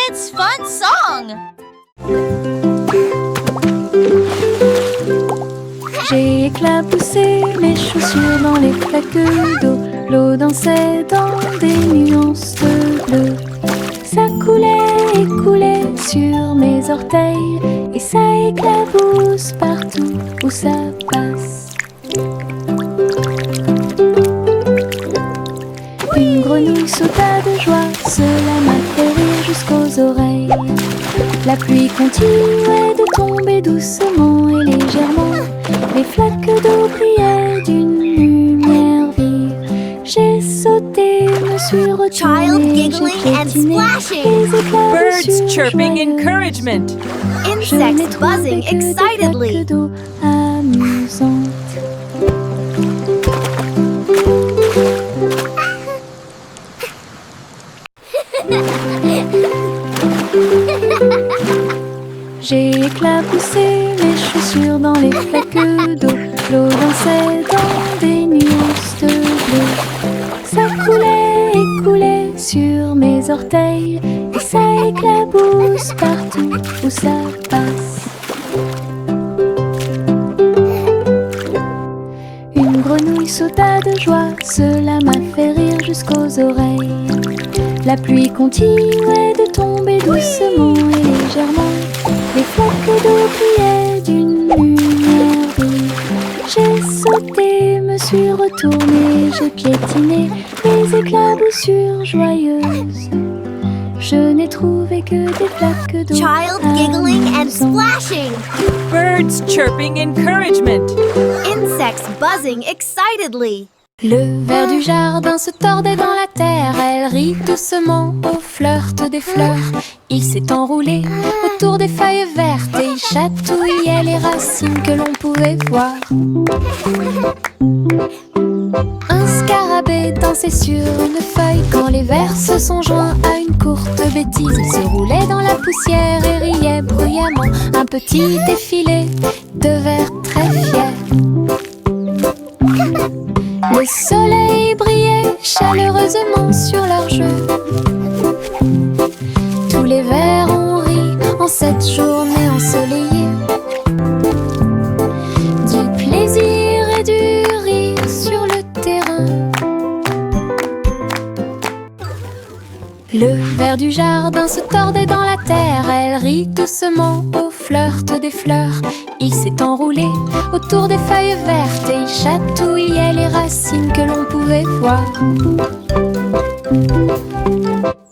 Kids Fun Song! J'ai éclaboussé mes chaussures dans les flaques d'eau. L'eau dansait dans des nuances de bleu. Ça coulait et coulait sur mes orteils, et ça éclabousse partout où ça passe. Une grenouille sauta de joie, cela m'a fait rire jusqu'aux oreilles. La pluie continuait de tomber doucement et légèrement. Les flaques d'eau brillaient d'une lumière vive. J'ai sauté, me suis retournée, j'ai piétiné les éclats Birds chirping encouragement. Insects buzzing excitedly. d'eau amusantes. J'ai éclaboussé mes chaussures dans les flaques d'eau. L'eau dansait dans des nuances de bleu. Ça coulait et coulait sur mes orteils, et ça éclabousse partout où ça passe. Une grenouille sauta de joie, cela m'a fait rire jusqu'aux oreilles. La pluie continuait de tomber doucement et légèrement. Les flaques d'eau brillaient d'une lumière vive. J'ai sauté, me suis retournée, j'ai piétiné les éclaboussures joyeuses. Je n'ai trouvé que des flaques d'eau Child giggling and amusantes. splashing. Birds chirping encouragement. Insects buzzing excitedly. Le ver du jardin se tordait dans la terre. Elle rit doucement au flirt des fleurs. Il s'est enroulé autour des feuilles vertes et il chatouillait les racines que l'on pouvait voir. Un scarabée dansait sur une feuille quand les vers se sont joints à une courte bêtise. Il se roulait dans la poussière et riait bruyamment. Un petit défilé de vers très fiers. Le soleil brillait chaleureusement sur leur jeu. Tous les vers ont ri en cette journée ensoleillée. Du plaisir et du rire sur le terrain. Le ver du jardin se tordait dans la terre. Elle rit doucement au flirt des fleurs. Il s'est enroulé autour des feuilles vertes et il chatouillait les racines que l'on pouvait voir.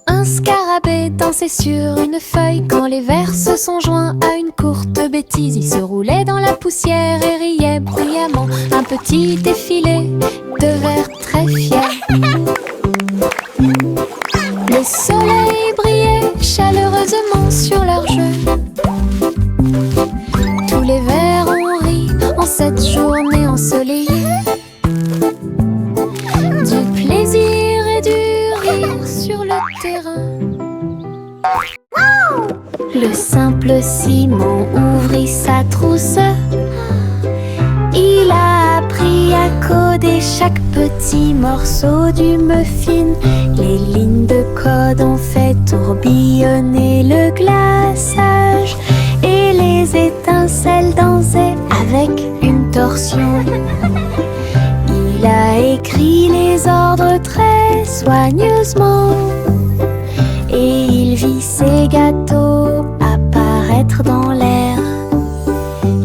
Un scarabée dansait sur une feuille quand les vers se sont joints à une courte bêtise. Il se roulait dans la poussière et riait bruyamment. Un petit défilé de vers très fiers. Le soleil brillait chaleureusement sur leur jeu. Tous les vers ont ri en cette journée ensoleillée. Du plaisir et du rire sur le terrain. Le simple Simon ouvrit sa trousse. Il a appris à coder chaque petit morceau du muffin. Les lignes de code ont fait tourbillonner le glaçage. Et les étincelles dansaient avec une torsion. Il a écrit les ordres très soigneusement. Et il vit ses gâteaux apparaître dans l'air.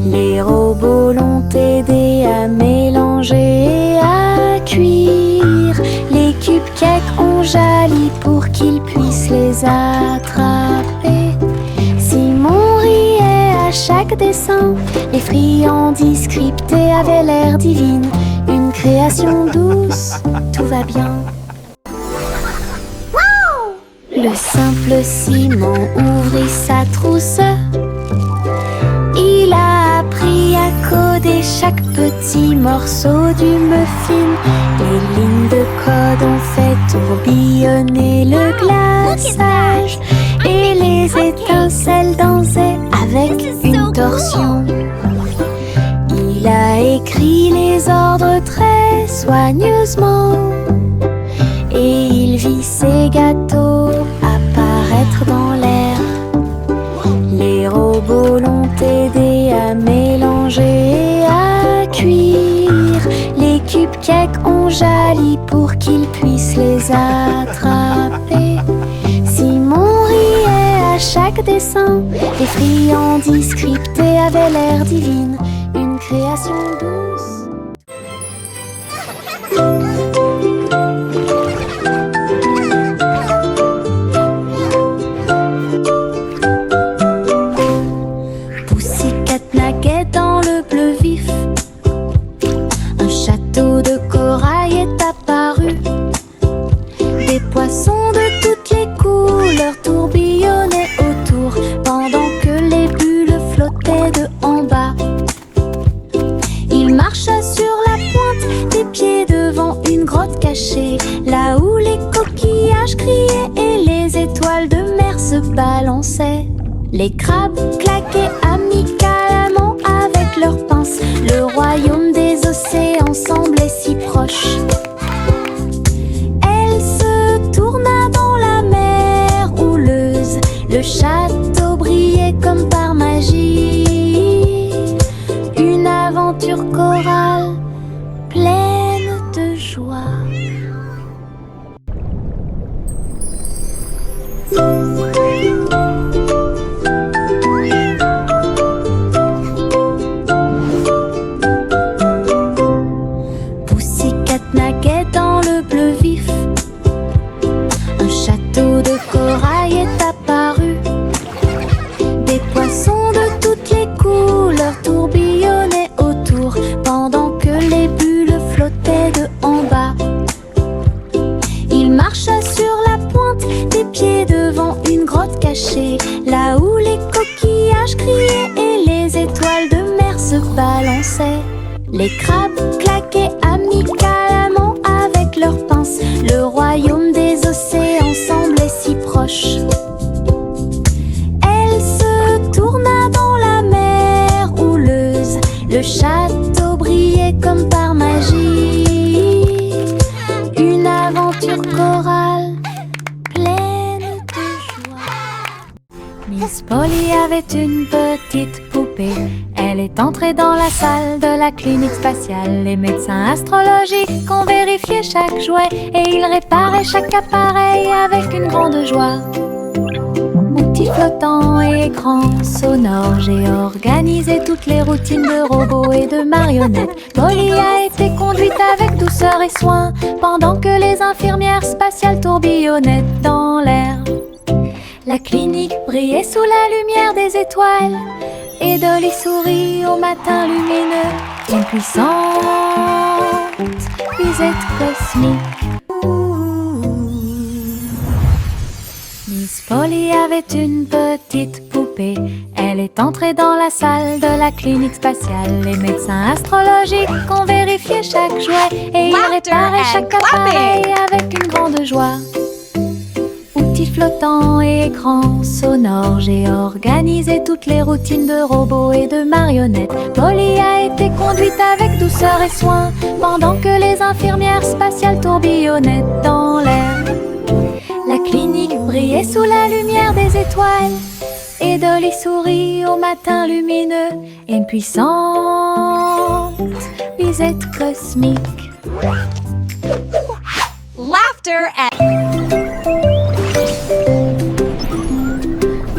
Les robots l'ont aidé à mélanger et à cuire. Les cupcakes ont jali pour qu'il puisse les attraper. Simon riait à chaque dessin. Les friandises scriptées avaient l'air divine. Une création douce, tout va bien. Le simple Simon ouvrit sa trousse. Il a appris à coder chaque petit morceau du muffin. Les lignes de code ont fait tourbillonner le glaçage. Et les étincelles dansaient avec une torsion. Il a écrit les ordres très soigneusement. Et il vit ses gâteaux apparaître dans l'air. cakes ont jali pour qu'ils puissent les attraper. Simon riait à chaque dessin. Les friandises scriptées avaient l'air divine, une création douce. Pussycat naquait dans le bleu vif. Un château de corail est apparu. Des poissons de toutes les couleurs tourbillonnaient autour, pendant que les bulles flottaient de en bas. Il marcha sur la pointe des pieds devant une grotte cachée, là où les coquillages criaient et les étoiles de mer se balançaient. Les crabes claquaient amicalement avec leurs pinces. Le royaume des océans semblait si proche. Elle se tourna dans la mer houleuse. Le château brillait comme par magie. Une aventure chorale pleine de joie. Pussycat naquait dans le bleu vif. Un château de corail est apparu. Des poissons de toutes les couleurs tourbillonnaient autour, pendant que les bulles flottaient de en bas. Il marcha sur la pointe des pieds devant une grotte cachée, là où les coquillages criaient et les étoiles de mer se balançaient. Les crabes claquaient amicalement avec leurs pinces. Le royaume des océans semblait si proche. Elle se tourna dans la mer houleuse. Le château brillait comme par magie. Une aventure chorale pleine de joie. Miss Polly avait une petite poupée. Elle est entrée dans la salle de la clinique spatiale. Les médecins astrologiques ont vérifié chaque jouet et ils réparaient chaque appareil avec une grande joie. Outils flottants et écrans sonores, j'ai organisé toutes les routines de robots et de marionnettes. Polly a été conduite avec douceur et soin, pendant que les infirmières spatiales tourbillonnaient dans l'air. La clinique brillait sous la lumière des étoiles, et Dolly sourit au matin lumineux. Une puissante visette cosmique. Miss Polly avait une petite poupée. Elle est entrée dans la salle de la clinique spatiale. Les médecins astrologiques ont vérifié chaque jouet et ils réparaient chaque appareil avec une grande joie. Outils flottants et écrans sonores, j'ai organisé toutes les routines de robots et de marionnettes. Polly a été conduite avec douceur et soin, pendant que les infirmières spatiales tourbillonnaient dans l'air. La clinique brillait sous la lumière des étoiles, et Dolly sourit au matin lumineux. Une puissante visette cosmique. Laughter and...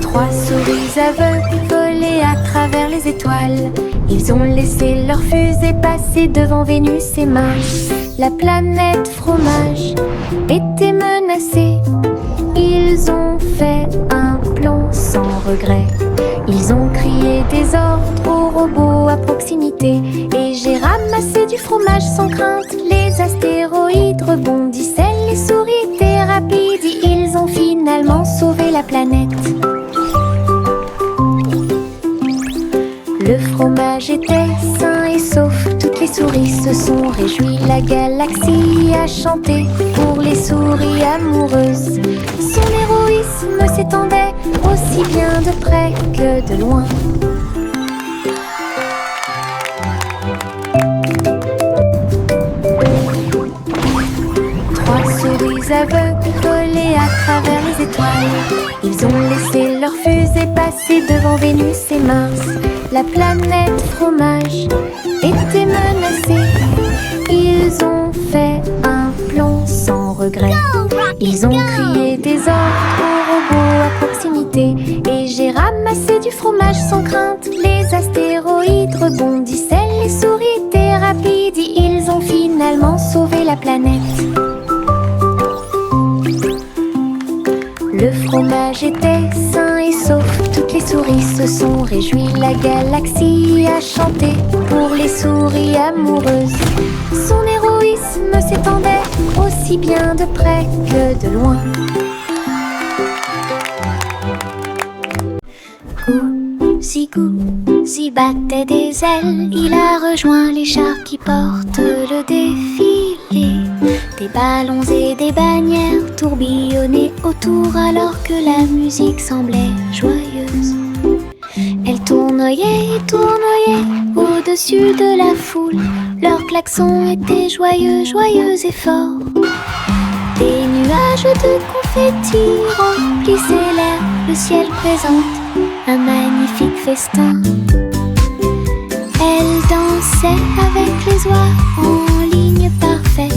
Trois souris aveugles volaient à travers les étoiles. Ils ont laissé leur fusée passer devant Vénus et Mars. La planète fromage était menacée. Ils ont fait un plan sans regret. Ils ont crié des ordres aux robots à proximité. Et j'ai ramassé du fromage sans crainte. Les astéroïdes rebondissaient, les souris étaient rapides. Ils ont finalement sauvé la planète. Le fromage était sain et sauf, toutes les souris se sont réjouies. La galaxie a chanté pour les souris amoureuses. Son héroïsme s'étendait aussi bien de près que de loin. Trois souris fous aveugles volaient à travers les étoiles. Ils ont laissé leur fusée passer devant Vénus et Mars. La planète fromage était menacée. Ils ont fait un plomb sans regret. Ils ont crié des ordres aux robots à proximité. Et j'ai ramassé du fromage sans crainte. Les astéroïdes rebondissaient, les souris étaient rapides. Ils ont finalement sauvé la planète. Le fromage était sain et sauf. Toutes les souris se sont réjouies. La galaxie a chanté pour les souris amoureuses. Son héroïsme s'étendait aussi bien de près que de loin. Gousi battait des ailes. Il a rejoint les chars qui portent le défilé. Des ballons et des bannières tourbillonnaient autour alors que la musique semblait joyeuse. Elle tournoyait et tournoyait au-dessus de la foule. Leurs klaxons étaient joyeux, joyeux et forts. Des nuages de confettis remplissaient l'air. Le ciel présente un magnifique festin. Elle dansait avec les oies en ligne parfaite.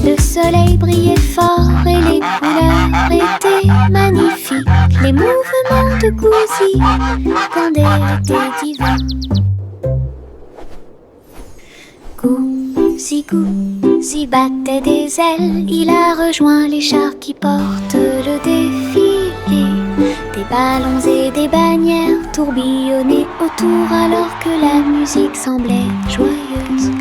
Le soleil brillait fort et les couleurs étaient magnifiques. Les mouvements de Gousi quand elle était divin. Gousi battait des ailes. Il a rejoint les chars qui portent le défilé. Des ballons et des bannières tourbillonnaient autour alors que la musique semblait joyeuse.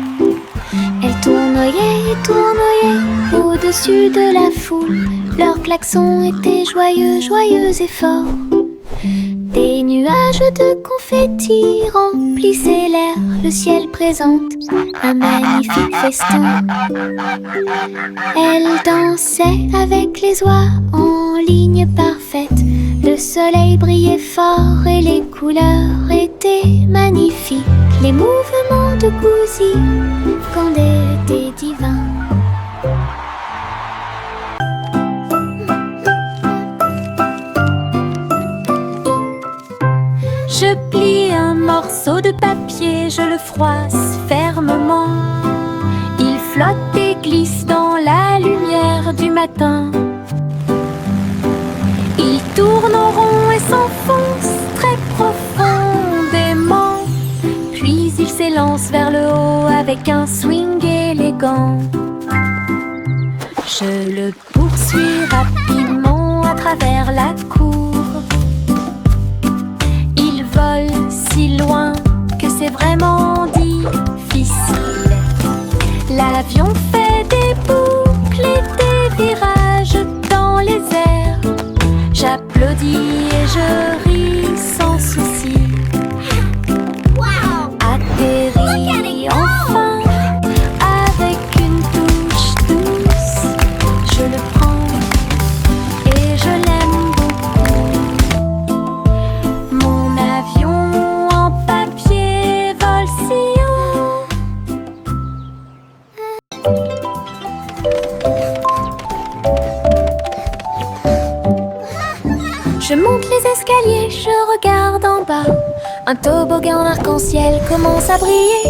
Elle tournoyait et tournoyait au-dessus de la foule. Leurs klaxons étaient joyeux, joyeux et forts. Des nuages de confettis remplissaient l'air. Le ciel présente un magnifique festin. Elle dansait avec les oies en ligne parfaite. Le soleil brillait fort et les couleurs étaient magnifiques. Les mouvements de Gousi quand elle était divin. Je plie un morceau de papier, je le froisse fermement. Il flotte et glisse dans la lumière du matin. Il tourne en rond et s'enfonce très profondément. Puis il s'élance vers le haut avec un swing élégant. Je le poursuis rapidement à travers la cour. Il vole si loin que c'est vraiment difficile. L'avion fait des boucles et des virages dans les airs. J'applaudis et je ris sans souci. Atterri enfin avec une touche douce. Je le prends et je l'aime beaucoup. Mon avion en papier vole si haut. Je monte les escaliers, je regarde en bas. Un toboggan arc-en-ciel commence à briller.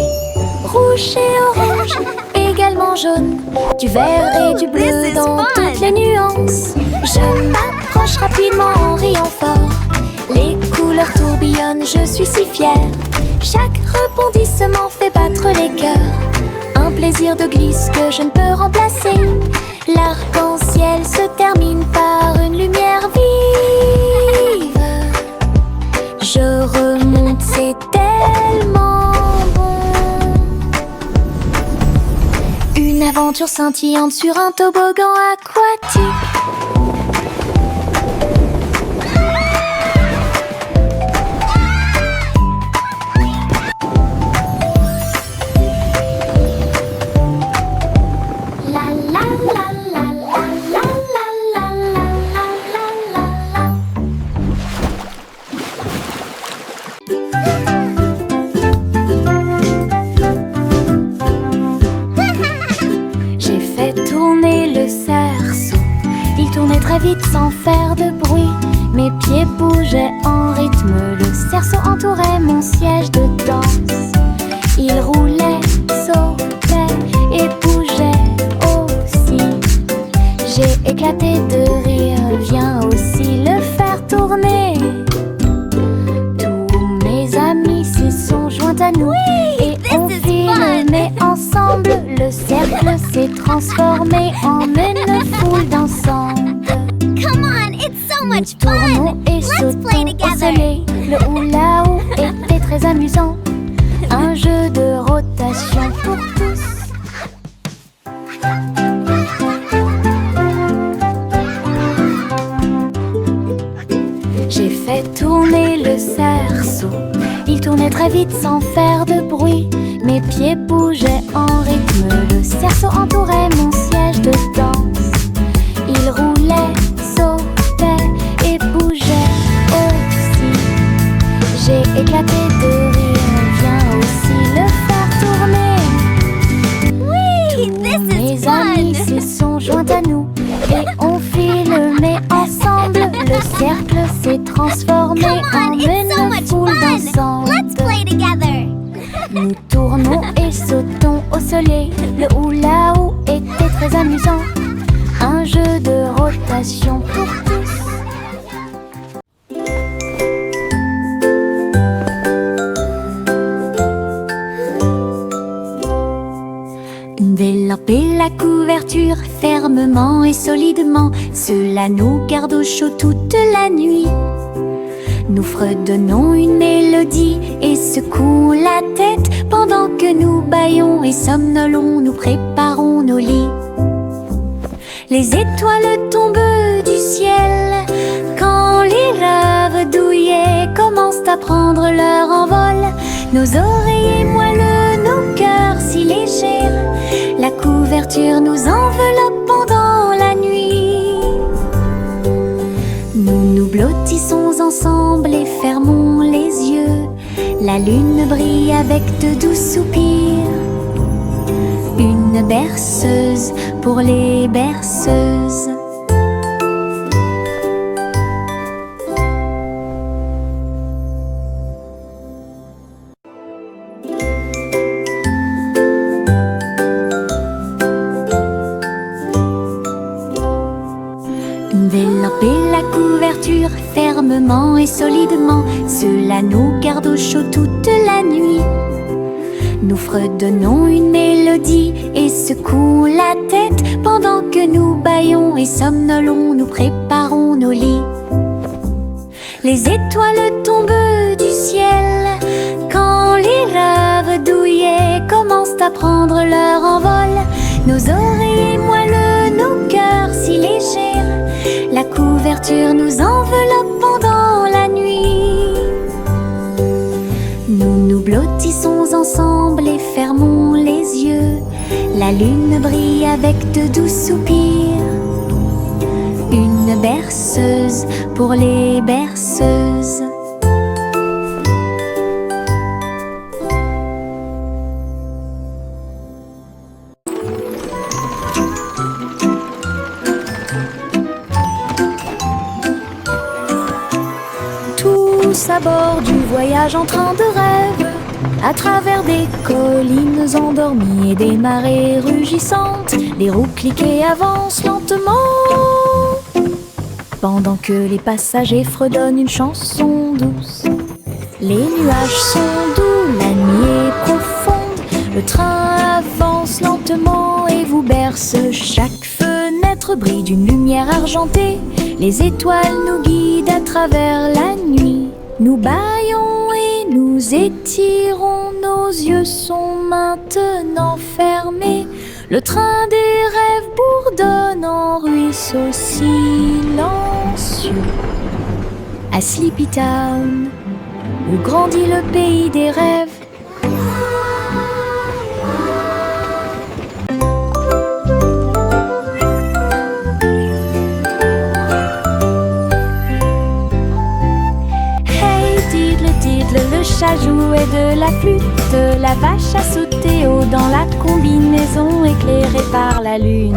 Rouge et orange, également jaune. Du vert et du bleu dans toutes les nuances. Je m'approche rapidement en riant fort. Les couleurs tourbillonnent, je suis si fière. Chaque rebondissement fait battre les cœurs. Un plaisir de glisse que je ne peux remplacer. L'arc-en-ciel se termine par une lumière vive. Je remonte, c'est tellement bon. Une aventure scintillante sur un toboggan aquatique. tournait très vite sans faire de bruit. Mes pieds bougeaient en rythme. Le cerceau entourait mon siège de danse. Il roulait, sautait et bougeait aussi. J'ai éclaté de rire, viens aussi le faire tourner. Tous mes amis s'y sont joints à nous. Et on filmait ensemble. Le cercle s'est transformé en une foule d'ensemble. Come on, it's so Nous much tournons fun! et Let's play sautons au together! soleil. Le hula-hoop était très amusant. Un jeu de rotation pour tous. J'ai fait tourner le cerceau. Il tournait très vite sans faire de bruit. Mes pieds bougeaient en rythme. Le cerceau entourait mon siège de danse. Il roulait, sautait et bougeait aussi. J'ai éclaté de rire, viens aussi le faire tourner. Whee! Tous This mes is amis fun! s'y sont joints à nous. Et on filmait ensemble. Le cercle s'est transformé Come en on, it's so une much foule fun! d'ensemble. Let's play together! Nous tournons et sautons au soleil. Le hula-hoop était très amusant. Un jeu de rotation pour tous. Envelopper la couverture fermement et solidement. Cela nous garde au chaud toute la nuit. Nous fredonnons une mélodie et secouons la tête pendant que nous bâillons et somnolons, nous préparons nos lits. Les étoiles tombent du ciel quand les rêves douillets commencent à prendre leur envol. Nos oreillers moelleux, nos cœurs si légers, la couverture nous enveloppe pendant la nuit. Nous nous blottissons ensemble et fermons les yeux. La lune brille avec de doux soupirs. Une berceuse pour les berceuses. Envelopper la couverture fermement et solidement. Cela nous garde au chaud toute la nuit. Nous fredonnons une mélodie et secouons la tête pendant que nous bâillons et somnolons, nous préparons nos lits. Les étoiles tombent du ciel quand les rêves douillets commencent à prendre leur envol. Nos oreillers moelleux, nos cœurs si légers, la couverture nous enveloppe pendant la nuit. Nous nous blottissons ensemble et fermons les yeux. La lune brille avec de doux soupirs. Une berceuse pour les berceuses. Tous à bord du voyage en train de rêve, à travers des collines endormies et des marées rugissantes, les roues cliquées avancent lentement, pendant que les passagers fredonnent une chanson douce. Les nuages sont doux, la nuit est profonde, le train avance lentement et vous berce. Chaque fenêtre brille d'une lumière argentée, les étoiles nous guident à travers la nuit. Nous bâillons et nous étirons, nos yeux sont maintenant fermés. Le train des rêves bourdonne en ruisseau silencieux. À Sleepy Town, où grandit le pays des rêves. Le chat jouait de la flûte, la vache a sauté au dans la combinaison éclairée par la lune.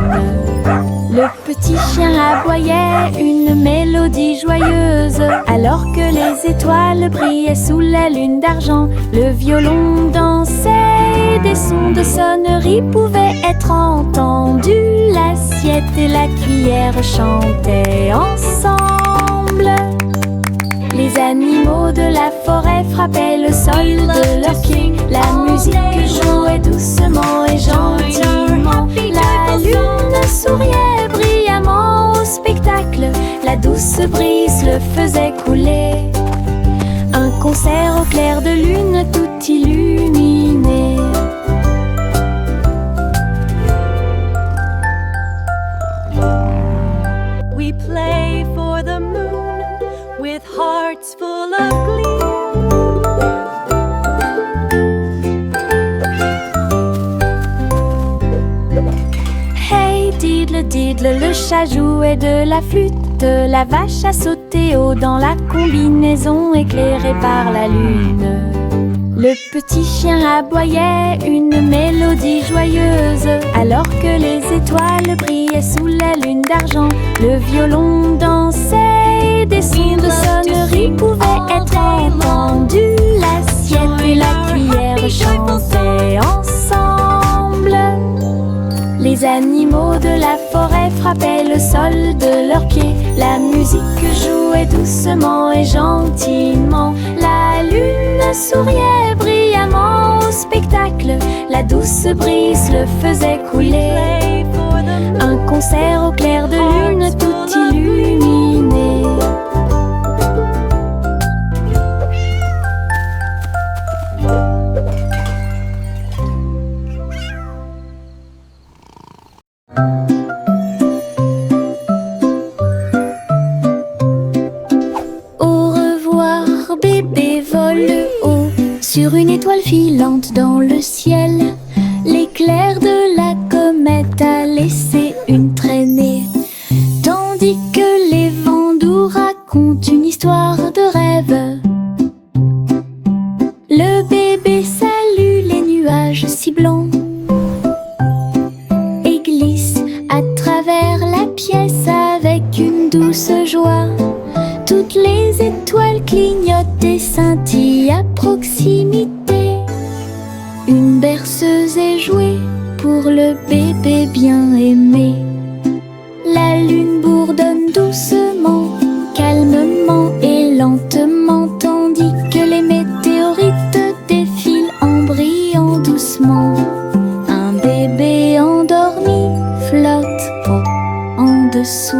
Le petit chien aboyait une mélodie joyeuse, alors que les étoiles brillaient sous la lune d'argent. Le violon dansait et des sons de sonnerie pouvaient être entendus. L'assiette et la cuillère chantaient ensemble. Les animaux de la forêt frappaient le sol de leurs pieds. La musique jouait doucement et gentiment. La lune souriait brillamment au spectacle. La douce brise le faisait couler. Un concert au clair de lune tout illuminé. We play for the moon with hearts full of glee. Hey diddle diddle, le chat jouait de la flûte. La vache a sauté haut dans la combinaison éclairée par la lune. Le petit chien aboyait une mélodie joyeuse, alors que les étoiles brillaient sous la lune d'argent. Le violon dansait et des sons de sonnerie pouvaient être entendus. L'assiette et la cuillère chantaient ensemble. Les animaux de la forêt frappaient le sol de leurs pieds. La musique jouait doucement et gentiment. La lune souriait brillamment au spectacle. La douce brise le faisait couler. Un concert au clair de lune tout illuminé. Au revoir, bébé vole haut sur une étoile filante dans le ciel. L'éclair de la comète a laissé une traînée, tandis que les vents doux racontent une histoire de rêve. Le bébé salue les nuages si blancs et glisse à travers la pièce avec une douce joie. Toutes les étoiles clignotent et scintillent à proximité. Une berceuse est jouée pour le bébé bien aimé. La lune bourdonne doucement, calmement et lentement, tandis que les météorites défilent en brillant doucement. Un bébé endormi flotte en dessous.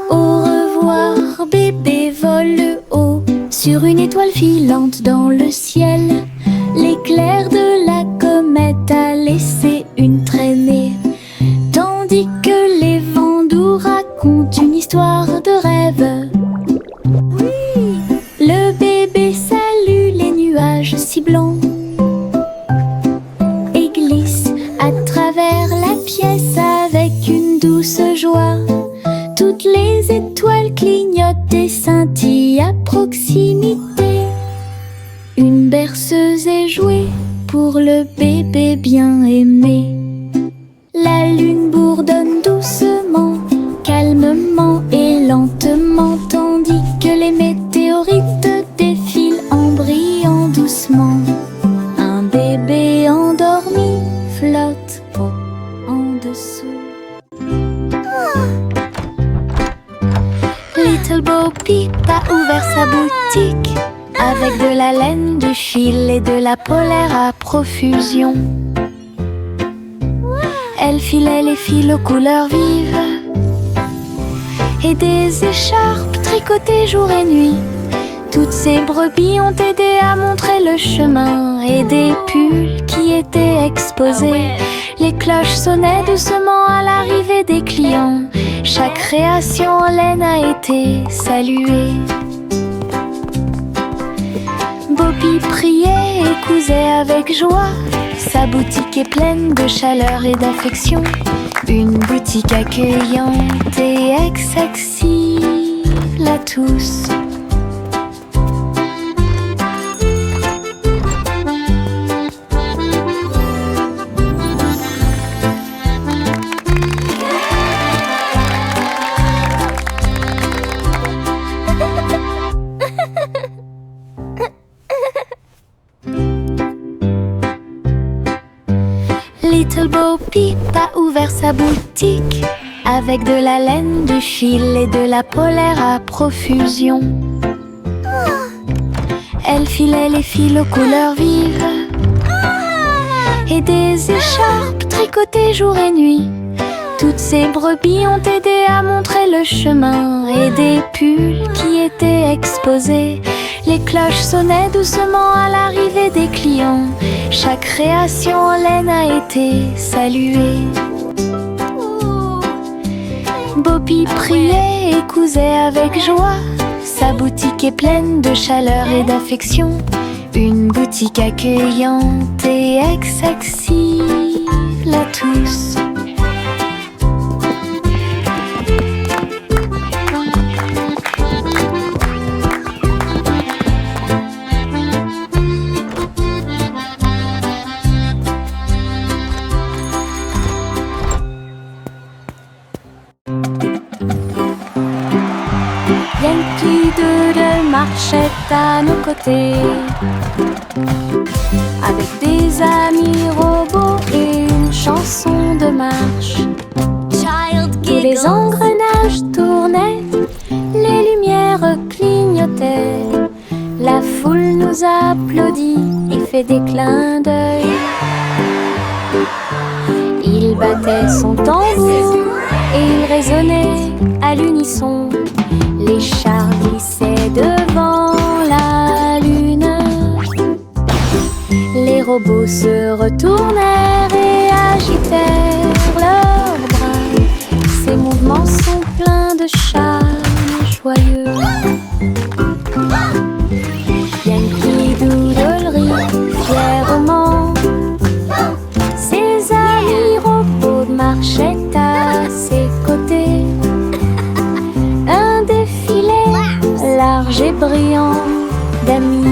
Au revoir, bébé vole haut sur une étoile filante dans le ciel. L'éclair de la comète a laissé une traînée, tandis que les vents doux racontent une histoire de rêve. Le bébé salue les nuages si blancs et glisse à travers la pièce avec une douce joie. Toutes les étoiles clignotent et scintillent à proximité. Une berceuse est jouée pour le bébé bien aimé. La lune bourdonne doucement, calmement et lentement, tandis que les météorites défilent en brillant doucement. Un bébé endormi flotte en dessous. Little Bo Peep a ouvert sa boutique avec de la laine, du fil et de la polaire à profusion. Elle filait les fils aux couleurs vives et des écharpes tricotées jour et nuit. Toutes ces brebis ont aidé à montrer le chemin et des pulls qui étaient exposés. Les cloches sonnaient doucement à l'arrivée des clients. Chaque création en laine a été saluée. Bobby priait et cousait avec joie. Sa boutique est pleine de chaleur et d'affection. Une boutique accueillante et accessible. à tous. Little Bo Peep a ouvert sa boutique avec de la laine, du fil et de la polaire à profusion. Elle filait les fils aux couleurs vives et des écharpes tricotées jour et nuit. Toutes ces brebis ont aidé à montrer le chemin et des pulls qui étaient exposés. Les cloches sonnaient doucement à l'arrivée des clients. Chaque création en laine a été saluée. Bobby priait et cousait avec joie. Sa boutique est pleine de chaleur et d'affection. Une boutique accueillante et accessible à tous. Yankee Doodle marchait à nos côtés, avec des amis robots et une chanson de marche. Tous les engrenages tournaient, les lumières clignotaient. La foule nous applaudit et fait des clins d'œil. Il battait son tambour et il résonnait à l'unisson. Les chars glissaient devant la lune. Les robots se retournèrent et agitèrent leurs bras. Ces mouvements sont pleins de charme joyeux. Yankee Doodle rit fièrement. Ses amis robots marchaient à ses côtés. Un défilé large et brillant d'amis.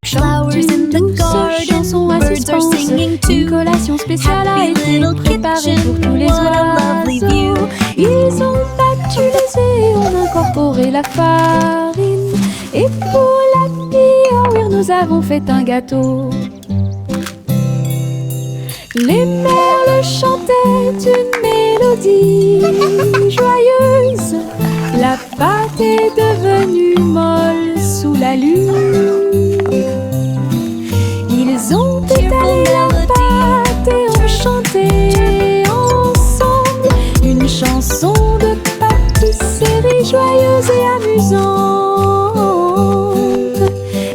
Flowers in the garden, chanson à birds are suspense. singing Une too. collation spéciale a Happy été little préparée pour tous les kitchen, what a lovely view. oiseaux. Ils ont battu les œufs et ont incorporé la farine. Et pour l'happy hour, nous avons fait un gâteau. Les merles chantaient une mélodie joyeuse. La pâte est devenue molle sous la lune. Ils ont étalé la pâte et ont chanté ensemble une chanson de pâtisserie joyeuse et amusante.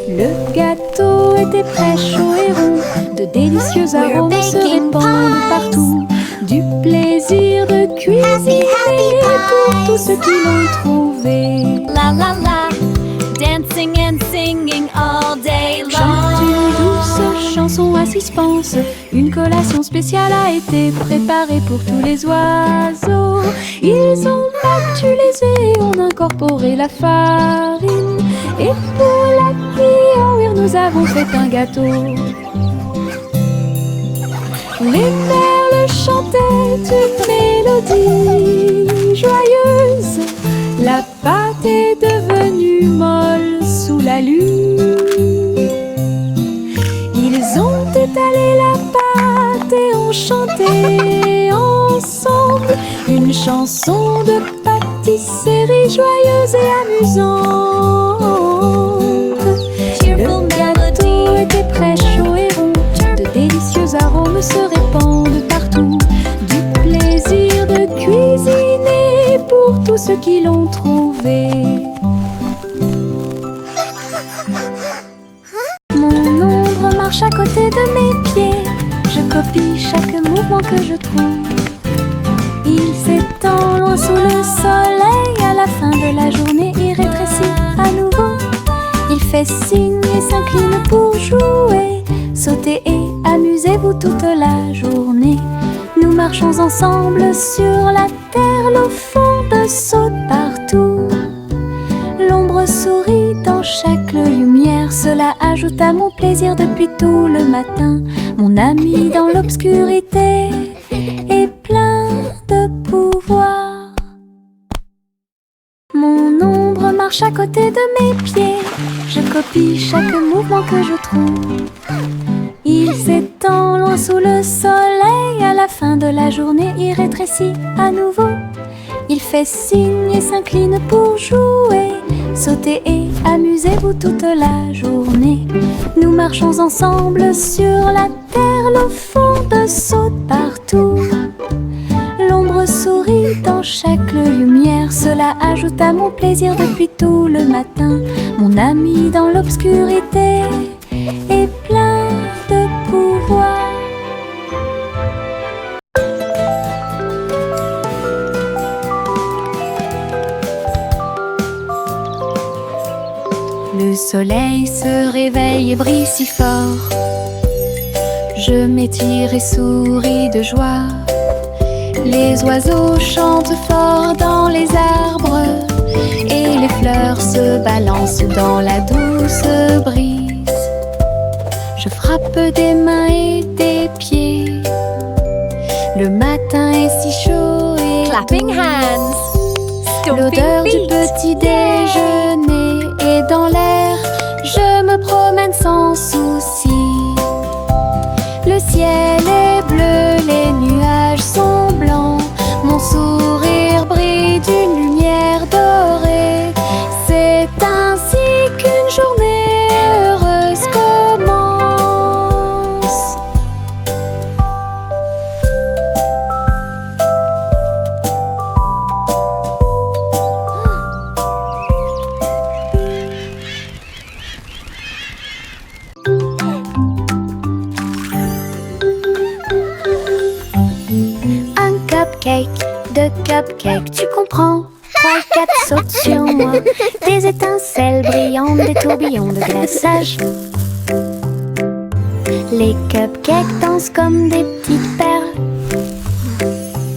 Le gâteau était prêt, chaud et rond. De délicieux arômes se répandent partout. Du plaisir de cuisiner pour tous ceux qui l'ont trouvé. La la la, dancing and singing all day Chante une long. douce chanson à suspense. Une collation spéciale a été préparée pour tous les oiseaux. Ils ont battu les œufs et ont incorporé la farine. Et pour l'happy hour, nous avons fait un gâteau. Les merles chantaient une mélodie joyeuse. La pâte est devenue molle sous la lune. Ils ont étalé la pâte et ont chanté ensemble une chanson de pâtisserie joyeuse et amusante. Le gâteau était prêt, chaud et rond. De délicieux arômes se répandent partout. Du plaisir de cuisiner pour tous ceux qui l'ont trouvé. Mon ombre marche à côté de mes pieds. Je copie chaque mouvement que je trouve. Il s'étend loin sous le soleil. À la fin de la journée, il rétrécit à nouveau. Il fait signe et s'incline pour jouer. Sautez et amusez-vous toute la journée. Nous marchons marchons ensemble sur la terre, l'eau fonde saute partout. L'ombre sourit dans chaque lumière, cela ajoute à mon plaisir depuis tout le matin. Mon ami dans l'obscurité est plein de pouvoir. Mon ombre marche à côté de mes pieds, je copie chaque mouvement que je trouve. Il s'étend loin sous le soleil, à la fin de la journée il rétrécit à nouveau. Il fait signe et s'incline pour jouer, sautez et amusez-vous toute la journée. Nous marchons ensemble sur la terre, l'eau fonde saute partout. L'ombre sourit dans chaque lumière, cela ajoute à mon plaisir depuis tout le matin. Mon ami dans l'obscurité est plein de pouvoir. Le soleil se réveille et brille si fort. Je m'étire et souris de joie. Les oiseaux chantent fort dans les arbres et les fleurs se balancent dans la douce brise. Je frappe des mains et des pieds. Le matin est si chaud et Clapping hands. l'odeur du Stomping feet. petit déjeuner est dans l'air. Je me promène sans souci. Le ciel est bleu, les nuages sont blancs. Mon sourire brille d'une lumière dorée. C'est ainsi qu'une journée heureuse commence. Un cupcake, deux cupcakes, tu comprends? 3, 4 sautent sur moi. Des étincelles brillantes, des tourbillons de glaçage. Les cupcakes dansent comme des petites perles.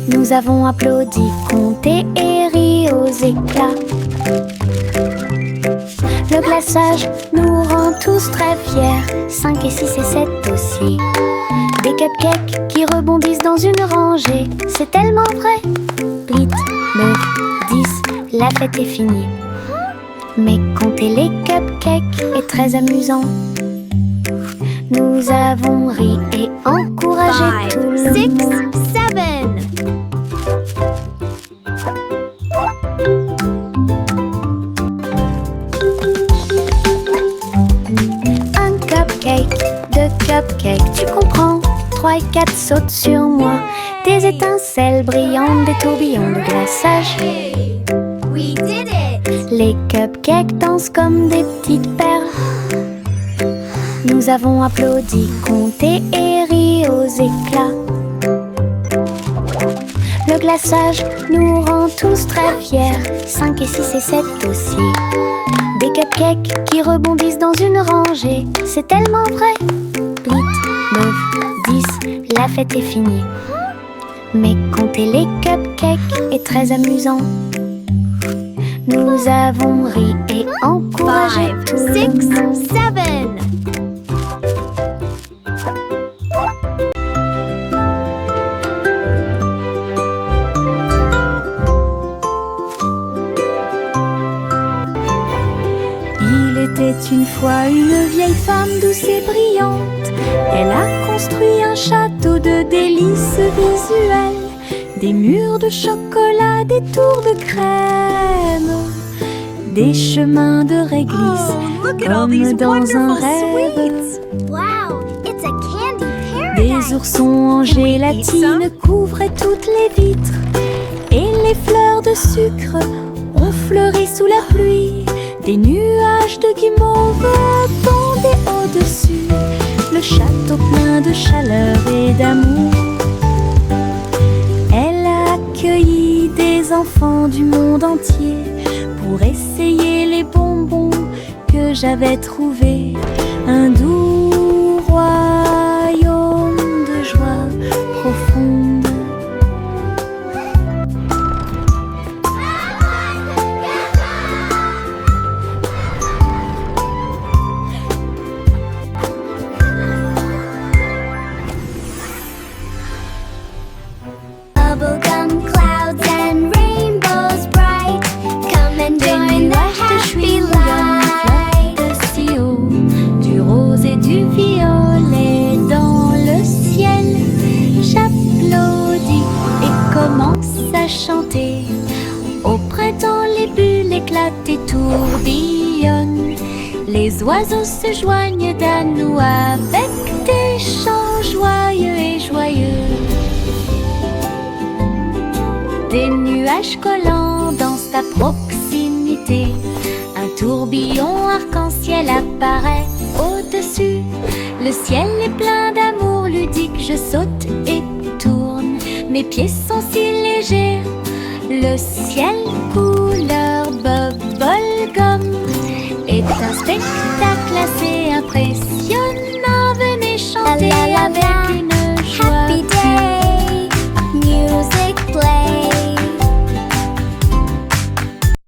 Nous avons applaudi, compté et ri aux éclats. Le glaçage nous rend tous très fiers. 5 et 6 et 7 aussi. Des cupcakes qui rebondissent dans une rangée. C'est tellement vrai. 8, 9, 10, la fête est finie. Mais compter les cupcakes est très amusant. Nous avons ri et encouragé tout 5, le 6, monde. 7. Un cupcake, deux cupcakes, tu comprends? 3 et 4 sautent sur moi. Des étincelles brillantes, des tourbillons de glaçage. We did it. Les cupcakes dansent comme des petites perles. Nous avons applaudi, compté et ri aux éclats. Le glaçage nous rend tous très fiers. 5 et 6 et 7 aussi. Des cupcakes qui rebondissent dans une rangée. C'est tellement vrai. 8, 9, 10, la fête est finie. Mais compter les cupcakes est très amusant. Nous avons ri et encouragé 5, tout le 6, monde. 7. Il était une fois une vieille femme douce et brillante. Elle a construit un château de délices visuelles. Des murs de chocolat, des tours de crème, des chemins de réglisse, comme dans un rêve. Wow, it's a candy Des paradise. oursons en gélatine couvraient toutes les vitres. Et les fleurs de sucre ont fleuri sous la pluie. Des nuages de guimauve tombaient au-dessus. Le château plein de chaleur et d'amour. Elle a accueilli des enfants du monde entier pour essayer les bonbons que j'avais trouvés. Un doux royaume de joie profonde. papillonne. Les oiseaux se joignent à nous avec des chants joyeux et joyeux. Des nuages collants dansent à proximité. Un tourbillon arc-en-ciel apparaît au-dessus. Le ciel est plein d'amour ludique. Je saute et tourne. Mes pieds sont si légers. Le ciel couleur bubblegum est un spectacle assez